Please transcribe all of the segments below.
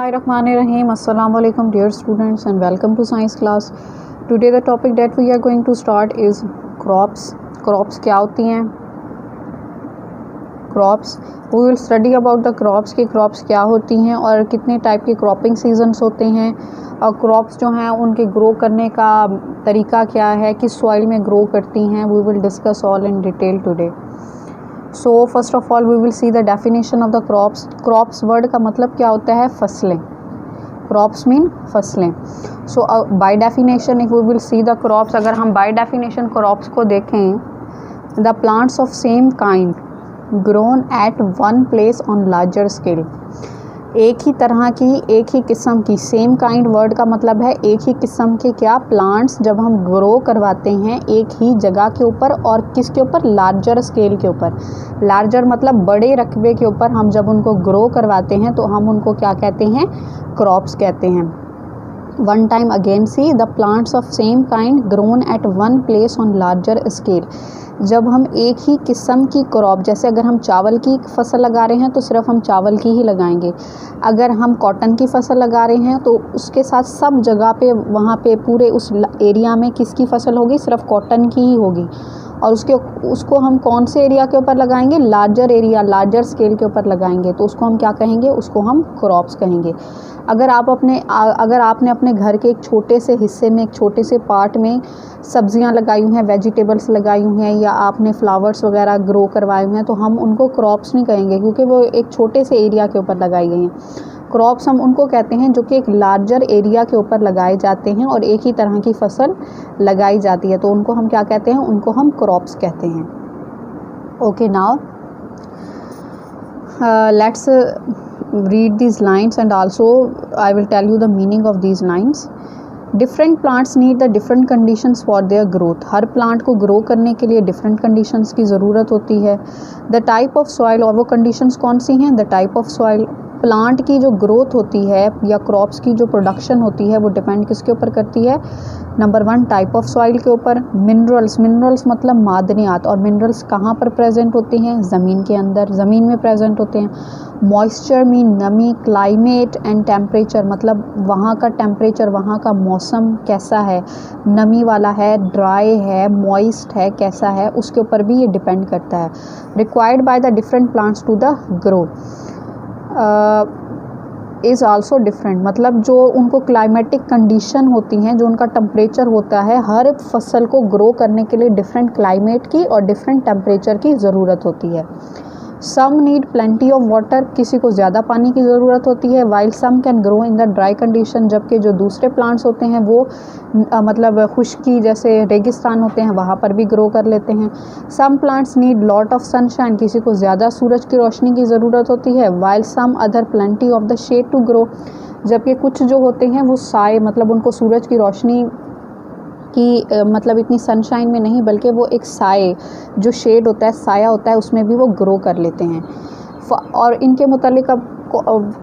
Bismillahirrahmanirrahim. Assalamu alaikum dear students and welcome to science class. Today the topic that we are going to start is crops. Crops क्या होती हैं? Crops. We will study about the crops कि crops क्या होती हैं और कितने type के क्रॉपिंग सीजन्स होते हैं और क्रॉप्स जो हैं उनके ग्रो करने का तरीका क्या है, किस सॉइल में ग्रो करती हैं. We will discuss all in detail today. So first of all we will see the definition of the crops. Crops word का मतलब क्या होता है? फसलें. क्रॉप्स मीन फसलें. So by definition if we will see the crops, अगर हम by definition crops को देखें, the plants of same kind grown at one place on larger scale. एक ही तरह की, एक ही किस्म की, सेम काइंड वर्ड का मतलब है एक ही किस्म के क्या प्लांट्स जब हम ग्रो करवाते हैं एक ही जगह के ऊपर और किसके ऊपर? लार्जर स्केल के ऊपर. लार्जर मतलब बड़े रकबे के ऊपर हम जब उनको ग्रो करवाते हैं तो हम उनको क्या कहते हैं? क्रॉप्स कहते हैं. One time again see the plants of same kind grown at one place on larger scale. जब हम एक ही किस्म की क्रॉप, जैसे अगर हम चावल की फसल लगा रहे हैं तो सिर्फ हम चावल की ही लगाएंगे. अगर हम कॉटन की फसल लगा रहे हैं तो उसके साथ सब जगह पे, वहाँ पे पूरे उस एरिया में किसकी फसल होगी? सिर्फ कॉटन की ही होगी. और उसको हम कौन से एरिया के ऊपर लगाएंगे? लार्जर एरिया, लार्जर स्केल के ऊपर लगाएंगे. तो उसको हम क्या कहेंगे? उसको हम क्रॉप्स कहेंगे. अगर आपने अपने घर के एक छोटे से हिस्से में, एक छोटे से पार्ट में सब्जियां लगाई हुई हैं, वेजिटेबल्स लगाई हुई हैं, या आपने फ्लावर्स वगैरह ग्रो करवाए हुए हैं, तो हम उनको क्रॉप्स नहीं कहेंगे क्योंकि वो एक छोटे से एरिया के ऊपर लगाई गई हैं. क्रॉप्स हम उनको कहते हैं जो कि एक लार्जर एरिया के ऊपर लगाए जाते हैं और एक ही तरह की फसल लगाई जाती है. तो उनको हम क्या कहते हैं? उनको हम क्रॉप्स कहते हैं. Okay, now let's read these lines and also I will tell you the meaning of these lines. Different plants need the different conditions for their growth. Her plant को ग्रो करने के लिए डिफरेंट कंडीशंस की ज़रूरत होती है. The type of soil, और वो कंडीशंस कौन सी हैं? The type of soil. Plant की जो ग्रोथ होती है या क्रॉप्स की जो प्रोडक्शन होती है वो डिपेंड किसके ऊपर करती है? Number one, type of soil के ऊपर. मिनरल्स, मिनरल्स मतलब मादनियात, और मिनरल्स कहाँ पर प्रेजेंट होते हैं? ज़मीन के अंदर, ज़मीन में प्रेजेंट होते हैं. मॉइस्चर मीन नमी. क्लाइमेट एंड टेम्परेचर मतलब वहाँ का टेम्परेचर, वहाँ का मौसम कैसा है, नमी वाला है, ड्राई है, मॉइस्ट है, कैसा है, उसके ऊपर भी ये डिपेंड करता है. Required by the different plants to the grow is also different. मतलब जो उनको क्लाइमेटिक कंडीशन होती हैं, जो उनका टेम्परेचर होता है, हर फसल को ग्रो करने के लिए डिफरेंट क्लाइमेट की और डिफरेंट टेम्परेचर की ज़रूरत होती है. Some need plenty of water, किसी को ज़्यादा पानी की ज़रूरत होती है. While some can grow in the dry condition, जबकि जो दूसरे प्लांट्स होते हैं वो मतलब खुश्की, जैसे रेगिस्तान होते हैं, वहाँ पर भी ग्रो कर लेते हैं. Some plants need lot of sunshine, किसी को ज़्यादा सूरज की रोशनी की ज़रूरत होती है. While some other plenty of the shade to grow, जबकि कुछ जो होते हैं वो साए, मतलब उनको सूरज की रोशनी की मतलब इतनी सनशाइन में नहीं, बल्कि वो एक साए, जो शेड होता है, साया होता है, उसमें भी वो ग्रो कर लेते हैं. और इनके मुतालिक अब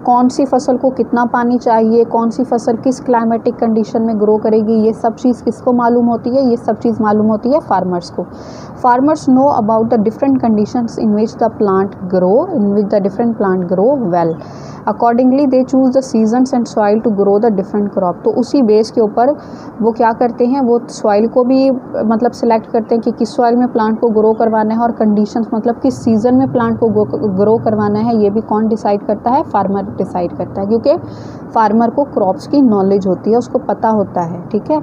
कौन सी फसल को कितना पानी चाहिए, कौन सी फसल किस क्लाइमेटिक कंडीशन में ग्रो करेगी, ये सब चीज़ किसको मालूम होती है? ये सब चीज़ मालूम होती है फार्मर्स को. Farmers know about the different conditions in which the plant grow, in which the different plant grow well. Accordingly they choose the seasons and soil to grow the different crop. तो उसी base के ऊपर वो क्या करते हैं? वो soil को भी मतलब सिलेक्ट करते हैं कि किस सॉइल में प्लांट को ग्रो करवाना है, और कंडीशंस मतलब किस सीज़न में प्लांट को ग्रो करवाना है, ये भी कौन डिसाइड करता है? फार्मर डिसाइड करता है, क्योंकि फार्मर को क्रॉप्स की नॉलेज होती है, उसको पता होता है. ठीक है,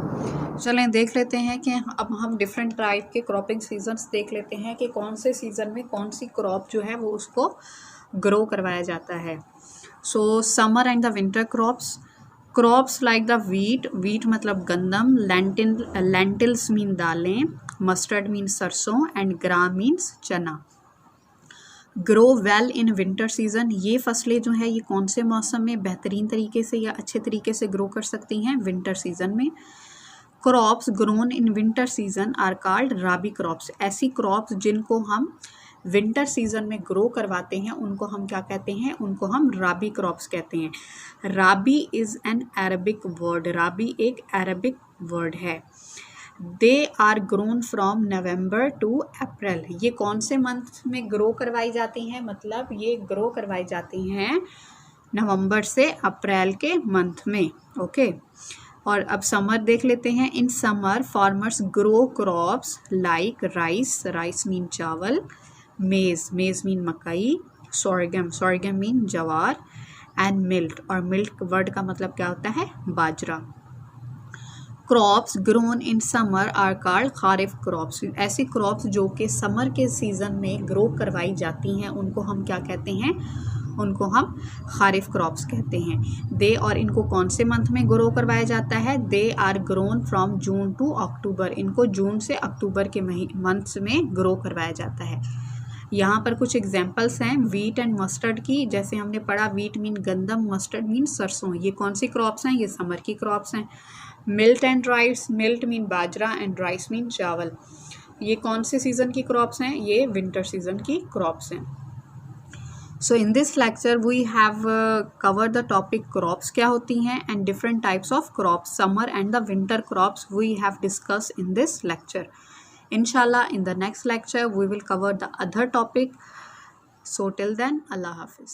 चलें देख लेते हैं कि अब हम डिफरेंट टाइप के क्रॉपिंग सीजन्स देख लेते हैं कि कौन से सीज़न में कौन सी क्रॉप जो है वो उसको ग्रो करवाया जाता है. सो summer and the winter crops. Crops like the wheat मतलब गंदम, लेंटिल्स मीन दालें, मस्टर्ड मीन सरसों, एंड ग्राम मीन्स चना. Grow well in winter season. ये फसलें जो है ये कौन से मौसम में बेहतरीन तरीके से या अच्छे तरीके से ग्रो कर सकती हैं? विंटर सीजन में. Crops grown in winter season are called rabi crops. ऐसी क्रॉप्स जिनको हम विंटर सीजन में ग्रो करवाते हैं उनको हम क्या कहते हैं? उनको हम राबी क्रॉप्स कहते हैं. Rabi is an Arabic word. Rabi एक अरबिक वर्ड है. They are grown from November to April. ये कौन से मंथ में ग्रो करवाई जाती हैं? मतलब ये ग्रो करवाई जाती हैं नवंबर से अप्रैल के मंथ में। ओके, और अब समर देख लेते हैं। In summer farmers grow crops like rice, rice mean chawal, maize, maize mean makai, sorghum, sorghum mean jowar, and millet, और मिल्ट वर्ड का मतलब क्या होता है, बाजरा। Crops grown in summer are called kharif crops. ऐसी क्रॉप्स जो कि समर के सीजन में ग्रो करवाई जाती हैं उनको हम क्या कहते हैं, उनको हम खारिफ क्रॉप्स कहते हैं। दे, और इनको कौन से मंथ में ग्रो करवाया जाता है, they are grown from June to October. इनको जून से अक्टूबर के मंथ्स में ग्रो करवाया जाता है। यहाँ पर कुछ एग्जाम्पल्स हैं वीट एंड मस्टर्ड की। जैसे हमने पढ़ा, वीट मीन गंदम, मस्टर्ड मीन सरसों। ये कौन सी क्रॉप्स हैं, ये समर की क्रॉप्स हैं। Millet and rice, millet mean bajra and rice mean chawal. ये कौन से सीजन की क्रॉप्स हैं, ये विंटर सीजन की क्रॉप्स हैं। So in this lecture we have cover the topic crops क्या होती हैं and different types of crops, summer and the winter crops we have discuss in this lecture. Inshallah, in the next lecture we will cover the other topic. So till then, Allah Hafiz.